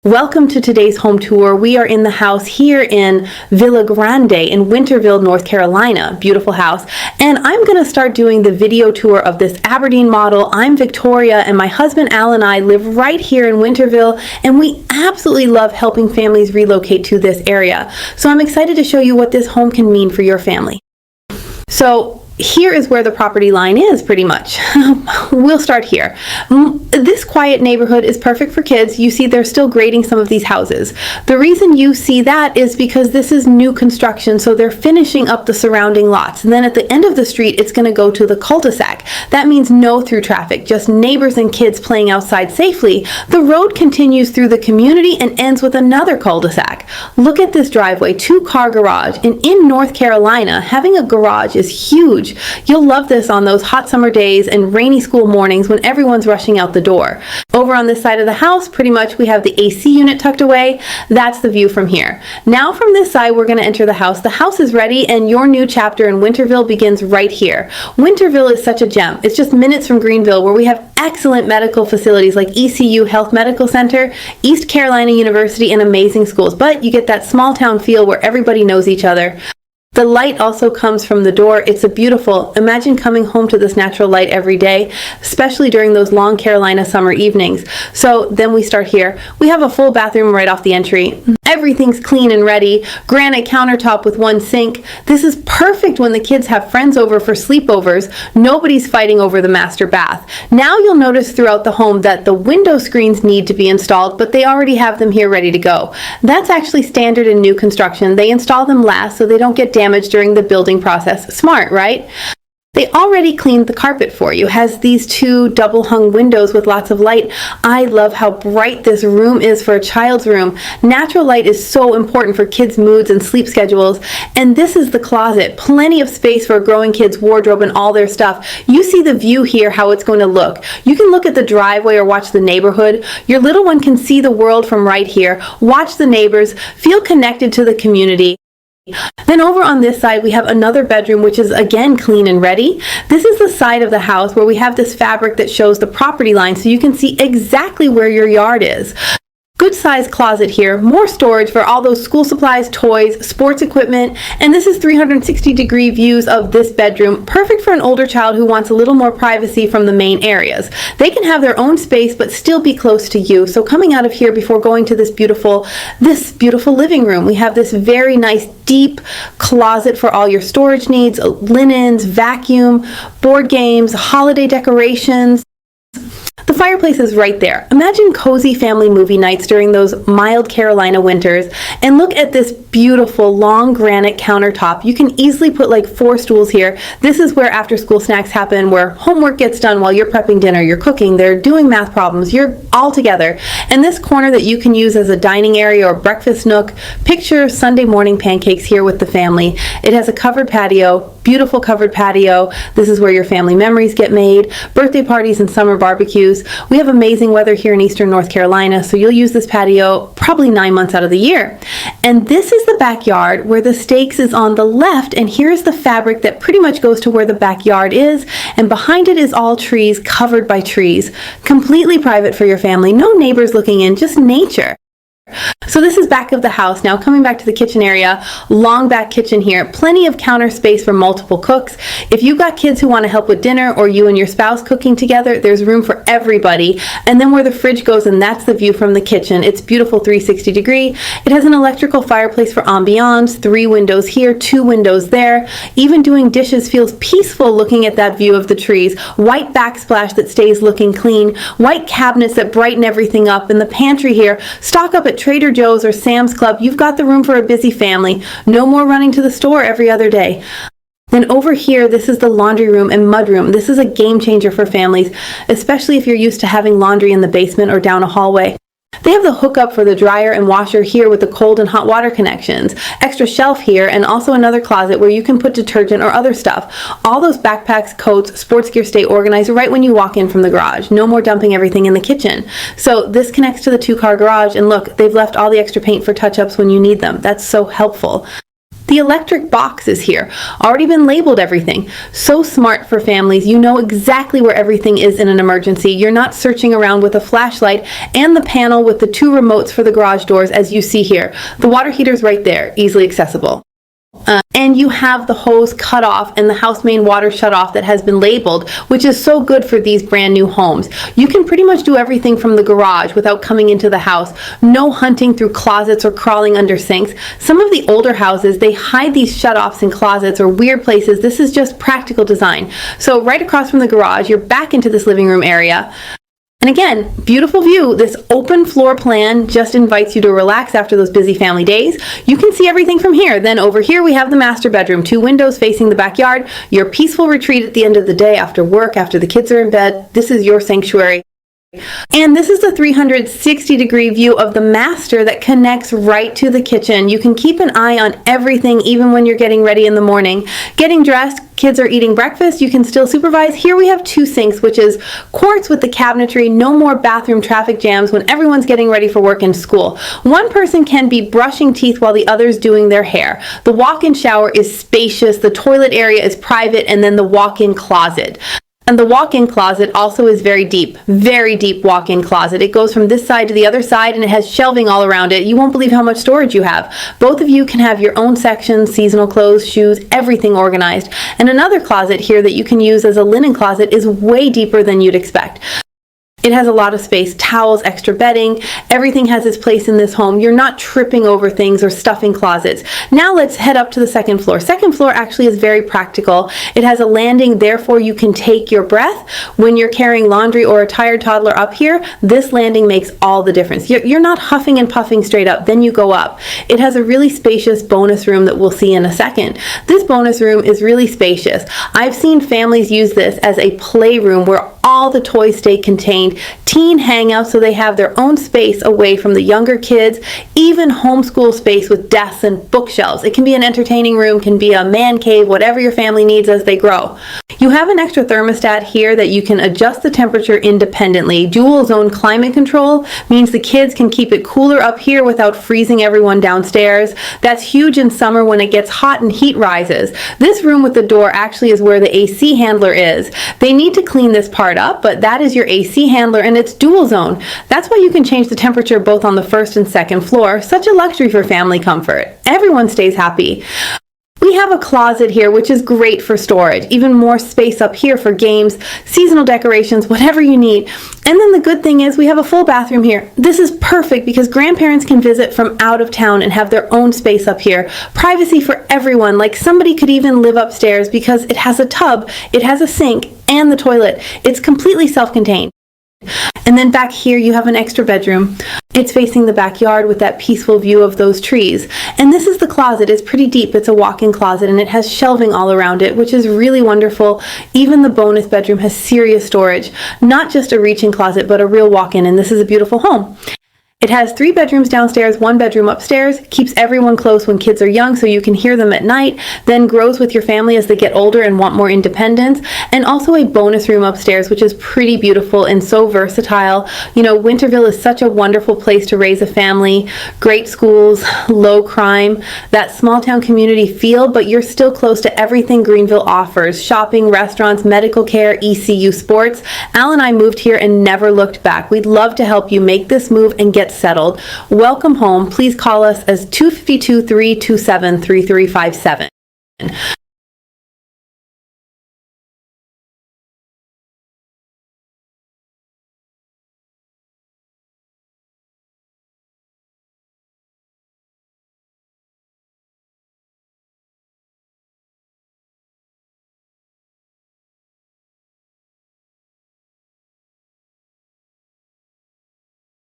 Welcome to today's home tour. We are in the house here in Villa Grande in Winterville, North Carolina. Beautiful house. And I'm going to start doing the video tour of this Aberdeen model. I'm Victoria, and my husband Al and I live right here in Winterville, and we absolutely love helping families relocate to this area. So I'm excited to show you what this home can mean for your family. So here is where the property line is, pretty much. We'll start here. This quiet neighborhood is perfect for kids. You see they're still grading some of these houses. The reason you see that is because this is new construction, so they're finishing up the surrounding lots. And then at the end of the street, it's going to go to the cul-de-sac. That means no through traffic, just neighbors and kids playing outside safely. The road continues through the community and ends with another cul-de-sac. Look at this driveway, 2-car garage. And in North Carolina, having a garage is huge. You'll love this on those hot summer days and rainy school mornings when everyone's rushing out the door. Over on this side of the house, pretty much we have the AC unit tucked away. That's the view from here. Now from this side, we're going to enter the house. The house is ready, and your new chapter in Winterville begins right here. Winterville is such a gem. It's just minutes from Greenville, where we have excellent medical facilities like ECU Health Medical Center, East Carolina University, and amazing schools. But you get that small town feel where everybody knows each other. The light also comes from the door. It's a beautiful, imagine coming home to this natural light every day, especially during those long Carolina summer evenings. So then we start here. We have a full bathroom right off the entry. Everything's clean and ready. Granite countertop with one sink. This is perfect when the kids have friends over for sleepovers. Nobody's fighting over the master bath. Now you'll notice throughout the home that the window screens need to be installed, but they already have them here ready to go. That's actually standard in new construction. They install them last so they don't get damaged during the building process. Smart, right? They already cleaned the carpet for you. Has these 2 double hung windows with lots of light. I love how bright this room is for a child's room. Natural light is so important for kids' moods and sleep schedules. And this is the closet. Plenty of space for a growing kid's wardrobe and all their stuff. You see the view here, how it's going to look. You can look at the driveway or watch the neighborhood. Your little one can see the world from right here. Watch the neighbors. Feel connected to the community. Then over on this side, we have another bedroom, which is again clean and ready. This is the side of the house where we have this fabric that shows the property line, so you can see exactly where your yard is. Good sized closet here, more storage for all those school supplies, toys, sports equipment, and this is 360-degree views of this bedroom, perfect for an older child who wants a little more privacy from the main areas. They can have their own space but still be close to you. So coming out of here before going to this beautiful living room, we have this very nice deep closet for all your storage needs, linens, vacuum, board games, holiday decorations. The fireplace is right there. Imagine cozy family movie nights during those mild Carolina winters. And look at this beautiful long granite countertop. You can easily put like 4 stools here. This is where after school snacks happen, where homework gets done while you're prepping dinner, you're cooking, they're doing math problems, you're all together. And this corner that you can use as a dining area or breakfast nook. Picture Sunday morning pancakes here with the family. It has a covered patio, beautiful covered patio. This is where your family memories get made, birthday parties and summer barbecues. We have amazing weather here in eastern North Carolina, so you'll use this patio probably 9 months out of the year. And this is the backyard where the stakes is on the left, and here's the fabric that pretty much goes to where the backyard is, and behind it is all trees covered by trees. Completely private for your family, no neighbors looking in, just nature. So this is back of the house. Now coming back to the kitchen area, long back kitchen here, plenty of counter space for multiple cooks. If you've got kids who want to help with dinner or you and your spouse cooking together, there's room for everybody. And then where the fridge goes, and that's the view from the kitchen. It's beautiful 360 degree. It has an electrical fireplace for ambiance, 3 windows here, 2 windows there. Even doing dishes feels peaceful looking at that view of the trees. White backsplash that stays looking clean, white cabinets that brighten everything up. In the pantry here, stock up at Trader Joe's or Sam's Club. You've got the room for a busy family. No more running to the store every other day. Then over here, this is the laundry room and mudroom. This is a game changer for families, especially if you're used to having laundry in the basement or down a hallway. They have the hookup for the dryer and washer here with the cold and hot water connections, extra shelf here, and also another closet where you can put detergent or other stuff. All those backpacks, coats, sports gear stay organized right when you walk in from the garage. No more dumping everything in the kitchen. So this connects to the 2-car garage, and look, they've left all the extra paint for touch-ups when you need them. That's so helpful. The electric box is here. Already been labeled everything. So smart for families. You know exactly where everything is in an emergency. You're not searching around with a flashlight, and the panel with the 2 remotes for the garage doors, as you see here. The water heater's right there, easily accessible. And you have the hose cut off and the house main water shut off that has been labeled, which is so good for these brand new homes. You can pretty much do everything from the garage without coming into the house. No hunting through closets or crawling under sinks. Some of the older houses, they hide these shutoffs in closets or weird places. This is just practical design. So right across from the garage, you're back into this living room area. And again, beautiful view. This open floor plan just invites you to relax after those busy family days. You can see everything from here. Then over here we have the master bedroom, 2 windows facing the backyard. Your peaceful retreat at the end of the day after work, after the kids are in bed. This is your sanctuary. And this is the 360-degree view of the master that connects right to the kitchen. You can keep an eye on everything even when you're getting ready in the morning. Getting dressed, kids are eating breakfast, you can still supervise. Here we have 2 sinks, which is quartz with the cabinetry. No more bathroom traffic jams when everyone's getting ready for work and school. One person can be brushing teeth while the other's doing their hair. The walk-in shower is spacious, the toilet area is private, and then the walk-in closet. And the walk-in closet also is very deep walk-in closet. It goes from this side to the other side, and it has shelving all around it. You won't believe how much storage you have. Both of you can have your own sections, seasonal clothes, shoes, everything organized. And another closet here that you can use as a linen closet is way deeper than you'd expect. It has a lot of space, towels, extra bedding, everything has its place in this home. You're not tripping over things or stuffing closets. Now let's head up to the second floor. Second floor actually is very practical. It has a landing, therefore you can take your breath. When you're carrying laundry or a tired toddler up here, this landing makes all the difference. You're not huffing and puffing straight up, then you go up. It has a really spacious bonus room that we'll see in a second. This bonus room is really spacious. I've seen families use this as a playroom where all the toys stay contained. Teen hangouts, so they have their own space away from the younger kids. Even homeschool space with desks and bookshelves. It can be an entertaining room, can be a man cave, whatever your family needs as they grow. You have an extra thermostat here that you can adjust the temperature independently. Dual zone climate control means the kids can keep it cooler up here without freezing everyone downstairs. That's huge in summer when it gets hot and heat rises. This room with the door actually is where the AC handler is. They need to clean this part up, but that is your AC handler, and it's dual zone. That's why you can change the temperature both on the first and second floor. Such a luxury for family comfort. Everyone stays happy. We have a closet here, which is great for storage. Even more space up here for games, seasonal decorations, whatever you need. And then the good thing is we have a full bathroom here. This is perfect because grandparents can visit from out of town and have their own space up here. Privacy for everyone. Like somebody could even live upstairs because it has a tub, it has a sink, and the toilet. It's completely self-contained. And then back here you have an extra bedroom. It's facing the backyard with that peaceful view of those trees. And this is the closet. It's pretty deep. It's a walk-in closet and it has shelving all around it, which is really wonderful. Even the bonus bedroom has serious storage. Not just a reach-in closet, but a real walk-in, and this is a beautiful home. It has 3 bedrooms downstairs, 1 bedroom upstairs, keeps everyone close when kids are young so you can hear them at night, then grows with your family as they get older and want more independence, and also a bonus room upstairs, which is pretty beautiful and so versatile. You know, Winterville is such a wonderful place to raise a family, great schools, low crime, that small town community feel, but you're still close to everything Greenville offers, shopping, restaurants, medical care, ECU sports. Al and I moved here and never looked back. We'd love to help you make this move and get settled. Welcome home. Please call us as 252-327-3357.